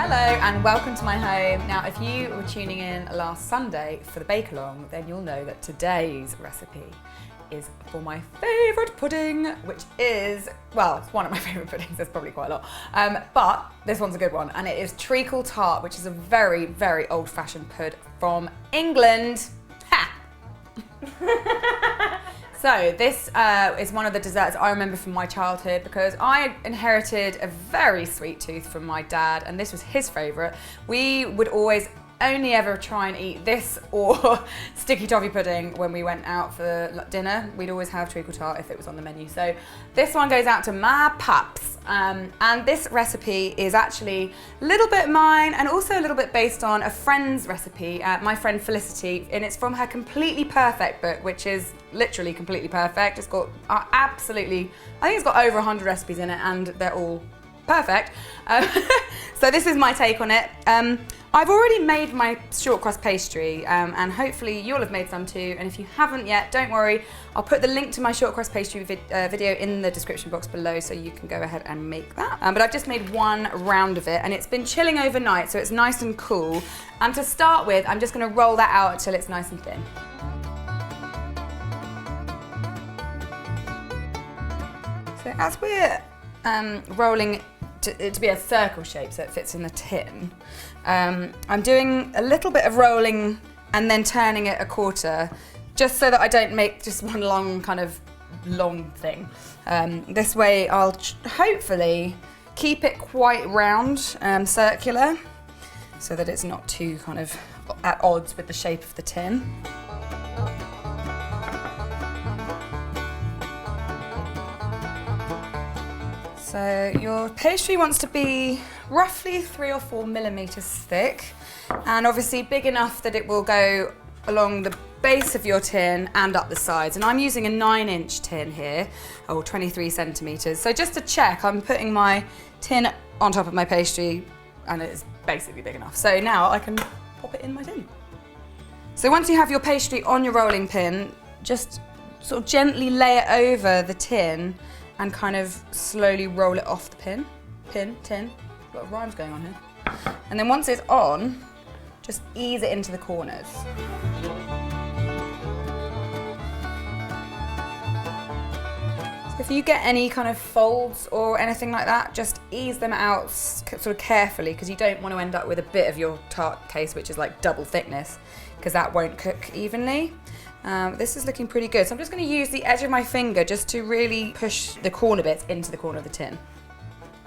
Hello and welcome to my home. Now if you were tuning in last Sunday for the bake along, then you'll know that today's recipe is for my favourite pudding, which is, well, it's one of my favourite puddings, there's probably quite a lot, but this one's a good one, and it is Treacle Tart, which is a very, very old-fashioned pud from England. Ha! So this is one of the desserts I remember from my childhood because I inherited a very sweet tooth from my dad, and this was his favourite. We would always only ever try and eat this or sticky toffee pudding when we went out for dinner. We'd always have treacle tart if it was on the menu. So this one goes out to my paps. And this recipe is actually a little bit mine and also a little bit based on a friend's recipe, my friend Felicity, and it's from her Completely Perfect book, which is literally completely perfect. It's got absolutely, I think it's got over 100 recipes in it and they're all perfect. So this is my take on it. I've already made my short crust pastry and hopefully you'll have made some too, and if you haven't yet, don't worry, I'll put the link to my short crust pastry video in the description box below so you can go ahead and make that. But I've just made one round of it and it's been chilling overnight so it's nice and cool. And to start with, I'm just going to roll that out until it's nice and thin. So as we're rolling to be a circle shape so it fits in the tin, I'm doing a little bit of rolling and then turning it a quarter just so that I don't make just one long thing. This way I'll hopefully keep it quite round, circular, so that it's not too at odds with the shape of the tin. So your pastry wants to be roughly 3 or 4 millimeters thick, and obviously big enough that it will go along the base of your tin and up the sides. And I'm using a 9-inch tin here, or 23 centimeters. So just to check, I'm putting my tin on top of my pastry and it is basically big enough. So now I can pop it in my tin. So once you have your pastry on your rolling pin, just sort of gently lay it over the tin and kind of slowly roll it off the tin. A lot of rhymes going on here. And then once it's on, just ease it into the corners. So if you get any kind of folds or anything like that, just ease them out sort of carefully, because you don't want to end up with a bit of your tart case which is like double thickness, because that won't cook evenly. This is looking pretty good. So I'm just going to use the edge of my finger just to really push the corner bits into the corner of the tin.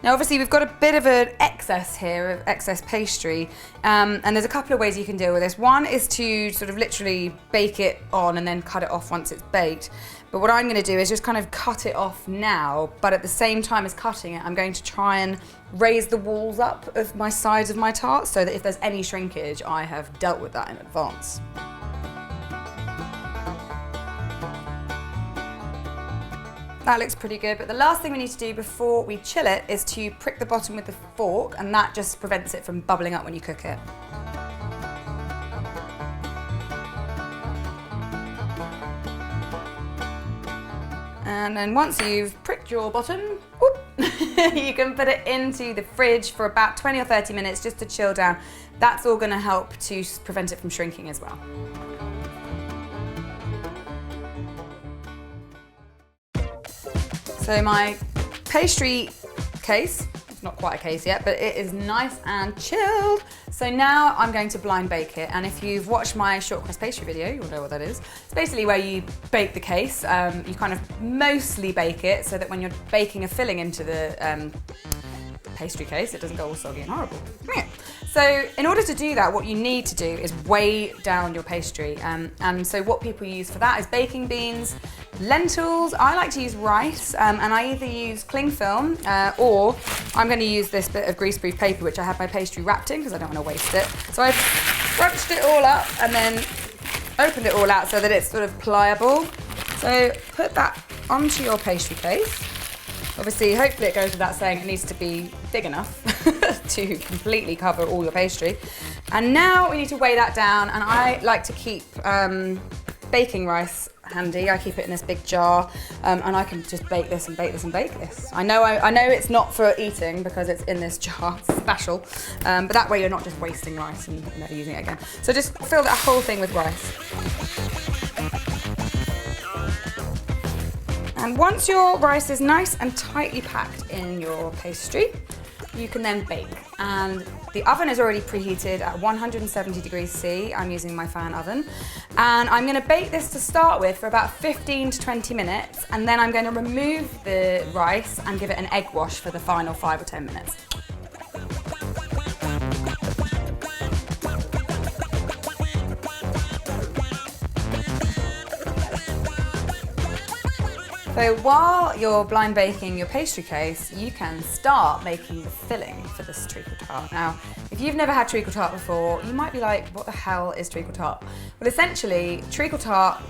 Now obviously we've got a bit of an excess here, of excess pastry, and there's a couple of ways you can deal with this. One is to sort of literally bake it on and then cut it off once it's baked. But what I'm going to do is just kind of cut it off now, but at the same time as cutting it, I'm going to try and raise the walls up of my sides of my tart so that if there's any shrinkage, I have dealt with that in advance. That looks pretty good, but the last thing we need to do before we chill it is to prick the bottom with the fork, and that just prevents it from bubbling up when you cook it. And then once you've pricked your bottom, you can put it into the fridge for about 20 or 30 minutes just to chill down. That's all going to help to prevent it from shrinking as well. So my pastry case, it's not quite a case yet, but it is nice and chilled. So now I'm going to blind bake it. And if you've watched my short crust pastry video, you'll know what that is. It's basically where you bake the case. You kind of mostly bake it so that when you're baking a filling into the pastry case, it doesn't go all soggy and horrible. So in order to do that, what you need to do is weigh down your pastry. And so what people use for that is baking beans, lentils. I like to use rice, and I either use cling film or I'm going to use this bit of greaseproof paper which I have my pastry wrapped in because I don't want to waste it. So I've scrunched it all up and then opened it all out so that it's sort of pliable. So put that onto your pastry case. Obviously, hopefully it goes without saying, it needs to be big enough to completely cover all your pastry. And now we need to weigh that down, and I like to keep baking rice handy. I keep it in this big jar, and I can just bake this and bake this and bake this. I know it's not for eating because it's in this jar, it's special, but that way you're not just wasting rice and never using it again. So just fill that whole thing with rice. And once your rice is nice and tightly packed in your pastry, you can then bake. And the oven is already preheated at 170 degrees C. I'm using my fan oven. And I'm gonna bake this to start with for about 15 to 20 minutes. And then I'm gonna remove the rice and give it an egg wash for the final 5 or 10 minutes. So while you're blind baking your pastry case, you can start making the filling for this treacle tart. Now, if you've never had treacle tart before, you might be like, what the hell is treacle tart? Well, essentially, treacle tart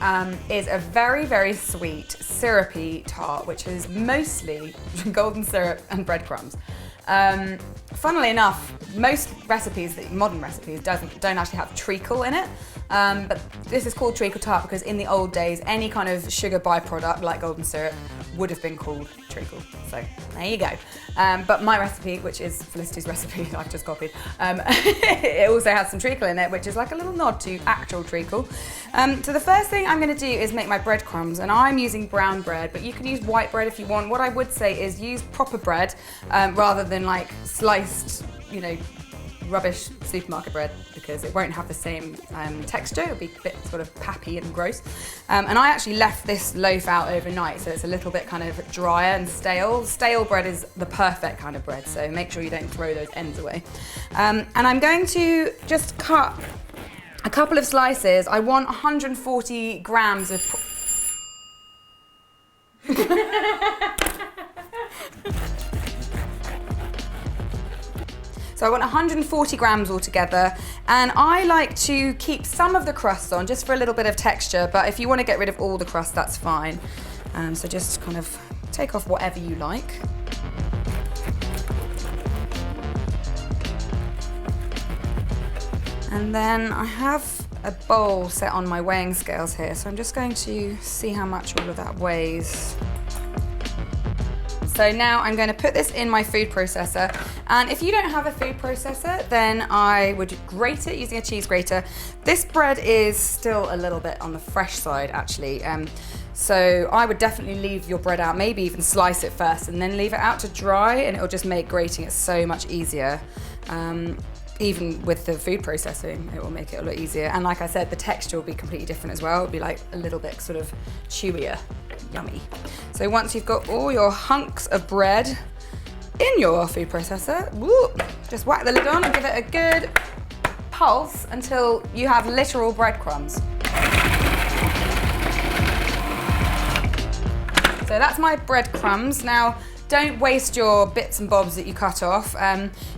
is a very, very sweet, syrupy tart, which is mostly golden syrup and breadcrumbs. Funnily enough, most recipes, modern recipes, don't actually have treacle in it. But this is called treacle tart because in the old days, any kind of sugar byproduct like golden syrup would have been called treacle. So there you go. But my recipe, which is Felicity's recipe I've just copied, it also has some treacle in it, which is like a little nod to actual treacle. So the first thing I'm going to do is make my breadcrumbs, and I'm using brown bread, but you can use white bread if you want. What I would say is use proper bread rather than like sliced, you know, rubbish supermarket bread, because it won't have the same texture. It'll be a bit sort of pappy and gross. And I actually left this loaf out overnight, so it's a little bit kind of drier and stale. Stale bread is the perfect kind of bread, so make sure you don't throw those ends away. And I'm going to just cut a couple of slices. I want 140 grams of... So I want 140 grams altogether, and I like to keep some of the crust on just for a little bit of texture, but if you want to get rid of all the crust, that's fine. So just kind of take off whatever you like. And then I have a bowl set on my weighing scales here, so I'm just going to see how much all of that weighs. So now I'm going to put this in my food processor, and if you don't have a food processor, then I would grate it using a cheese grater. This bread is still a little bit on the fresh side actually, so I would definitely leave your bread out, maybe even slice it first and then leave it out to dry, and it'll just make grating it so much easier. Even with the food processing, it will make it a lot easier. And like I said, the texture will be completely different as well. It'll be like a little bit sort of chewier, yummy. So once you've got all your hunks of bread in your food processor, just whack the lid on and give it a good pulse until you have literal breadcrumbs. So that's my breadcrumbs. Now, don't waste your bits and bobs that you cut off.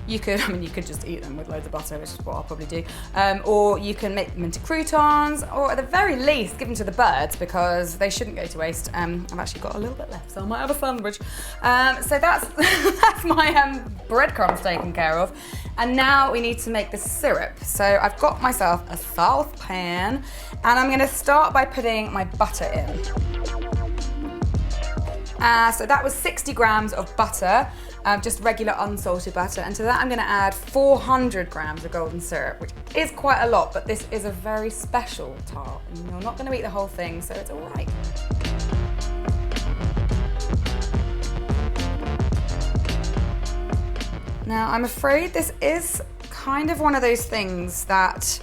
You could just eat them with loads of butter, which is what I'll probably do. Or you can make them into croutons, or at the very least, give them to the birds because they shouldn't go to waste. I've actually got a little bit left, so I might have a sandwich. So that's, that's my breadcrumbs taken care of. And now we need to make the syrup. So I've got myself a saucepan, and I'm gonna start by putting my butter in. So that was 60 grams of butter, just regular unsalted butter. And to that I'm going to add 400 grams of golden syrup, which is quite a lot, but this is a very special tart. And you're not going to eat the whole thing, so it's all right. Now, I'm afraid this is kind of one of those things that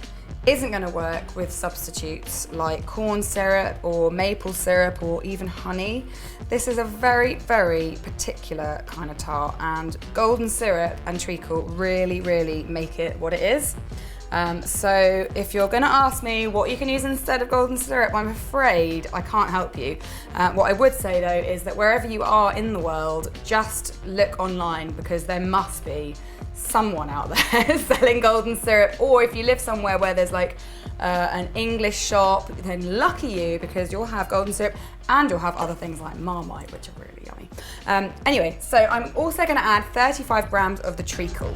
isn't going to work with substitutes like corn syrup or maple syrup or even honey. This is a very, very particular kind of tart, and golden syrup and treacle really, really make it what it is. So if you're going to ask me what you can use instead of golden syrup, I'm afraid I can't help you. What I would say though is that wherever you are in the world, just look online, because there must be someone out there selling golden syrup, or if you live somewhere where there's like an English shop, then lucky you, because you'll have golden syrup and you'll have other things like Marmite, which are really yummy. Anyway, so I'm also going to add 35 grams of the treacle.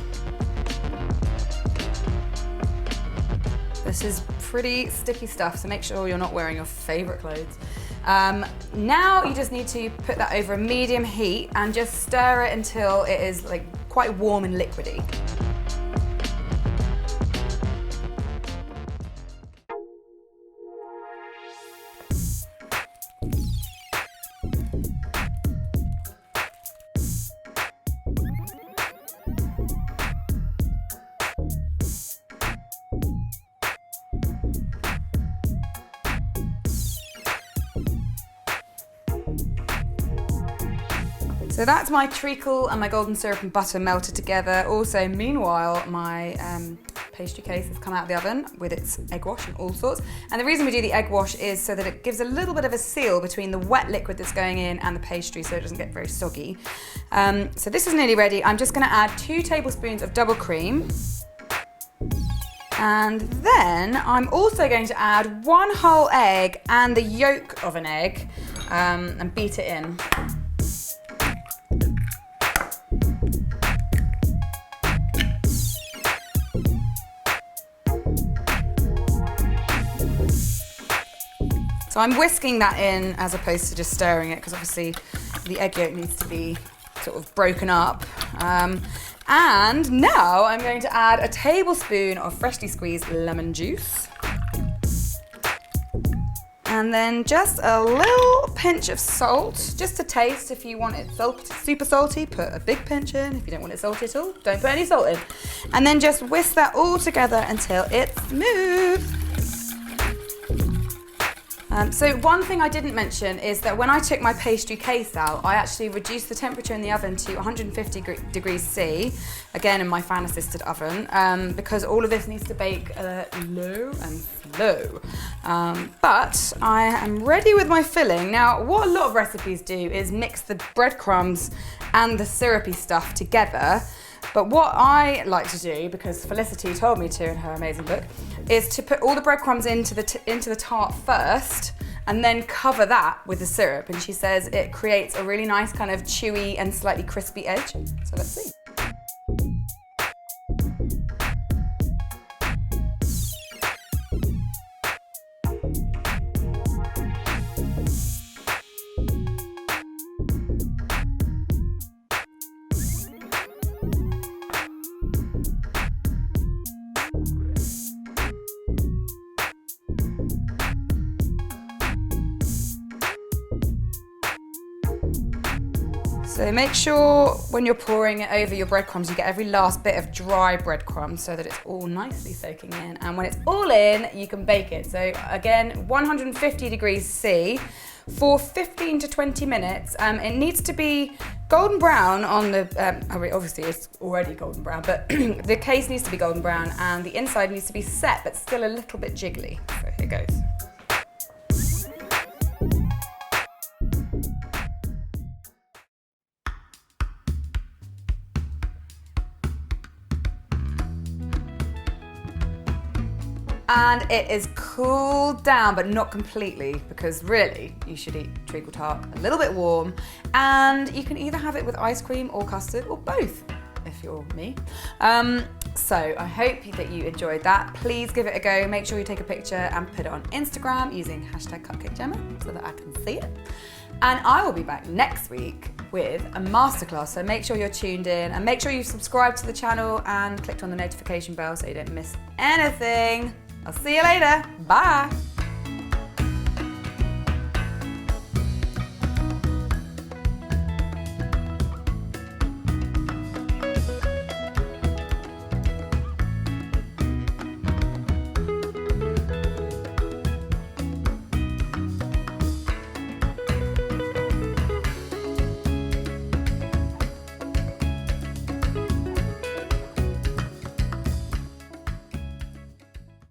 This is pretty sticky stuff, so make sure you're not wearing your favorite clothes. Now you just need to put that over a medium heat and just stir it until it is like quite warm and liquidy. So that's my treacle and my golden syrup and butter melted together. Also, meanwhile, my pastry case has come out of the oven with its egg wash and all sorts. And the reason we do the egg wash is so that it gives a little bit of a seal between the wet liquid that's going in and the pastry, so it doesn't get very soggy. So this is nearly ready. I'm just going to add 2 tablespoons of double cream. And then I'm also going to add 1 whole egg and the yolk of an egg and beat it in. So I'm whisking that in as opposed to just stirring it, because obviously the egg yolk needs to be sort of broken up. And now I'm going to add a tablespoon of freshly squeezed lemon juice. And then just a little pinch of salt, just to taste. If you want it super salty, put a big pinch in. If you don't want it salty at all, don't put any salt in. And then just whisk that all together until it's smooth. So one thing I didn't mention is that when I took my pastry case out, I actually reduced the temperature in the oven to 150 degrees C, again in my fan-assisted oven, because all of this needs to bake low and slow. But I am ready with my filling. Now, what a lot of recipes do is mix the breadcrumbs and the syrupy stuff together. But what I like to do, because Felicity told me to in her amazing book, is to put all the breadcrumbs into the tart first and then cover that with the syrup. And she says it creates a really nice kind of chewy and slightly crispy edge. So let's see. So make sure when you're pouring it over your breadcrumbs, you get every last bit of dry breadcrumbs so that it's all nicely soaking in. And when it's all in, you can bake it. So again, 150 degrees C for 15 to 20 minutes. It needs to be golden brown on the, obviously it's already golden brown, but the case needs to be golden brown and the inside needs to be set, but still a little bit jiggly. So here goes. And it is cooled down, but not completely, because really you should eat treacle tart a little bit warm, and you can either have it with ice cream or custard or both, if you're me. So I hope that you enjoyed that. Please give it a go. Make sure you take a picture and put it on Instagram using #CupcakeJemma so that I can see it. And I will be back next week with a masterclass, so make sure you're tuned in and make sure you subscribe to the channel and clicked on the notification bell so you don't miss anything. I'll see you later. Bye.